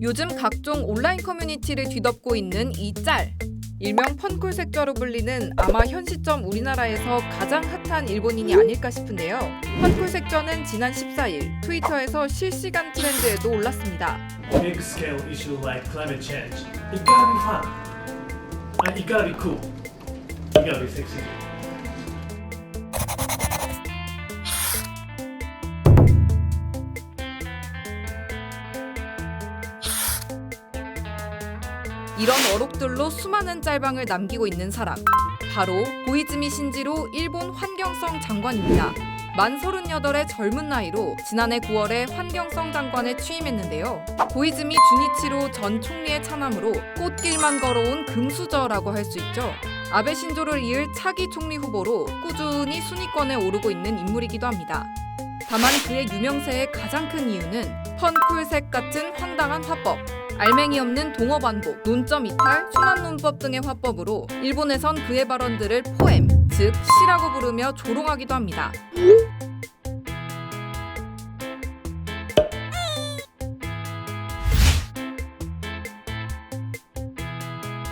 요즘 각종 온라인 커뮤니티를 뒤덮고 있는 이 짤. 일명 펀쿨색좌로 불리는 아마 현 시점 우리나라에서 가장 핫한 일본인이 아닐까 싶은데요. 펀쿨색좌는 지난 14일 트위터에서 실시간 트렌드에도 올랐습니다. Big scale issue like climate change. It gotta be fun. It gotta be cool. It gotta be sexy. 이런 어록들로 수많은 짤방을 남기고 있는 사람, 바로 고이즈미 신지로 일본 환경성 장관입니다. 만 38의 젊은 나이로 지난해 9월에 환경성 장관에 취임했는데요. 고이즈미 주니치로 전 총리의 차남으로 꽃길만 걸어온 금수저라고 할 수 있죠. 아베 신조를 이을 차기 총리 후보로 꾸준히 순위권에 오르고 있는 인물이기도 합니다. 다만 그의 유명세의 가장 큰 이유는 펀쿨색 같은 황당한 화법, 알맹이 없는 동어 반복, 논점 이탈, 순환 논법 등의 화법으로 일본에선 그의 발언들을 포엠, 즉 시라고 부르며 조롱하기도 합니다.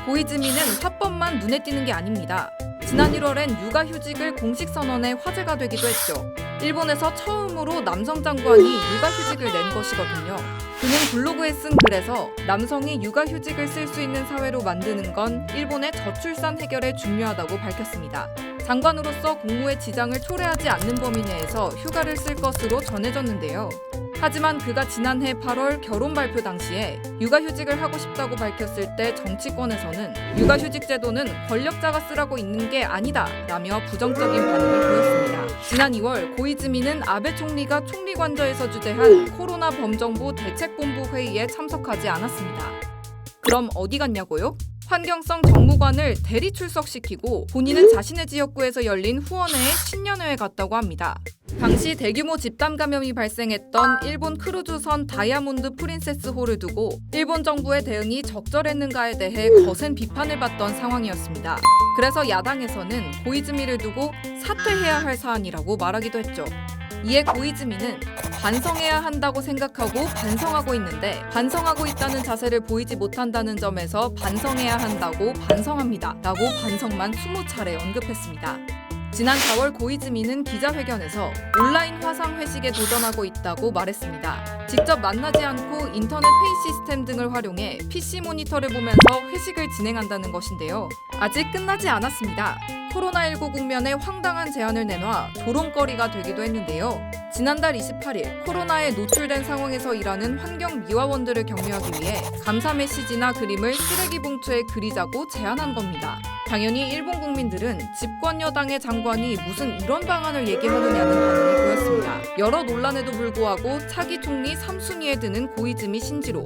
고이즈미는 화법만 눈에 띄는 게 아닙니다. 지난 1월엔 육아휴직을 공식 선언해 화제가 되기도 했죠. 일본에서 처음으로 남성 장관이 육아휴직을 낸 것이거든요. 그는 블로그에 쓴 글에서 남성이 육아휴직을 쓸 수 있는 사회로 만드는 건 일본의 저출산 해결에 중요하다고 밝혔습니다. 장관으로서 공무의 지장을 초래하지 않는 범위 내에서 휴가를 쓸 것으로 전해졌는데요. 하지만 그가 지난해 8월 결혼 발표 당시에 육아휴직을 하고 싶다고 밝혔을 때 정치권에서는 육아휴직 제도는 권력자가 쓰라고 있는 게 아니다 라며 부정적인 반응을 보였습니다. 지난 2월 고이즈미는 아베 총리가 총리관저에서 주재한 코로나 범정부 대책본부 회의에 참석하지 않았습니다. 그럼 어디 갔냐고요? 환경성 정무관을 대리 출석시키고 본인은 자신의 지역구에서 열린 후원회의 신년회에 갔다고 합니다. 당시 대규모 집단 감염이 발생했던 일본 크루즈선 다이아몬드 프린세스호를 두고 일본 정부의 대응이 적절했는가에 대해 거센 비판을 받던 상황이었습니다. 그래서 야당에서는 고이즈미를 두고 사퇴해야 할 사안이라고 말하기도 했죠. 이에 고이즈미는 반성해야 한다고 생각하고 반성하고 있는데 반성하고 있다는 자세를 보이지 못한다는 점에서 반성해야 한다고 반성합니다 라고 반성만 20차례 언급했습니다. 지난 4월 고이즈미는 기자회견에서 온라인 화상 회식에 도전하고 있다고 말했습니다. 직접 만나지 않고 인터넷 회의 시스템 등을 활용해 PC 모니터를 보면서 회식을 진행한다는 것인데요. 아직 끝나지 않았습니다. 코로나19 국면에 황당한 제안을 내놔 조롱거리가 되기도 했는데요. 지난달 28일 코로나에 노출된 상황에서 일하는 환경미화원들을 격려하기 위해 감사 메시지나 그림을 쓰레기 봉투에 그리자고 제안한 겁니다. 당연히 일본 국민들은 집권 여당의 장관이 무슨 이런 방안을 얘기하느냐는 반응을 보였습니다. 여러 논란에도 불구하고 차기 총리 3순위에 드는 고이즈미 신지로.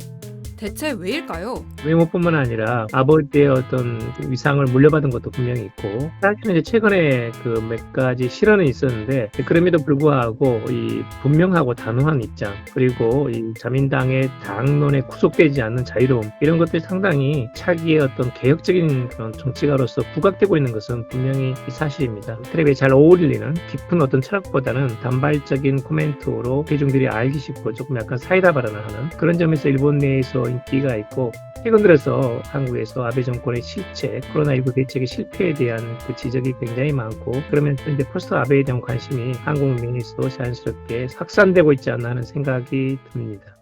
대체 왜일까요? 외모뿐만 아니라 아버지의 어떤 위상을 물려받은 것도 분명히 있고, 사실은 이제 최근에 그 몇 가지 실언은 있었는데 그럼에도 불구하고 이 분명하고 단호한 입장, 그리고 이 자민당의 당론에 구속되지 않는 자유로움, 이런 것들이 상당히 차기의 어떤 개혁적인 그런 정치가로서 부각되고 있는 것은 분명히 사실입니다. 텔레비에 잘 어울리는 깊은 어떤 철학보다는 단발적인 코멘트로 대중들이 알기 쉽고 조금 약간 사이다 발언을 하는 그런 점에서 일본 내에서 인기가 있고, 최근 들어서 한국에서 아베 정권의 실체, 코로나19 대책의 실패에 대한 그 지적이 굉장히 많고, 그러면서 이제 벌써 아베에 대한 관심이 한국 내에서 자연스럽게 확산되고 있지 않나 하는 생각이 듭니다.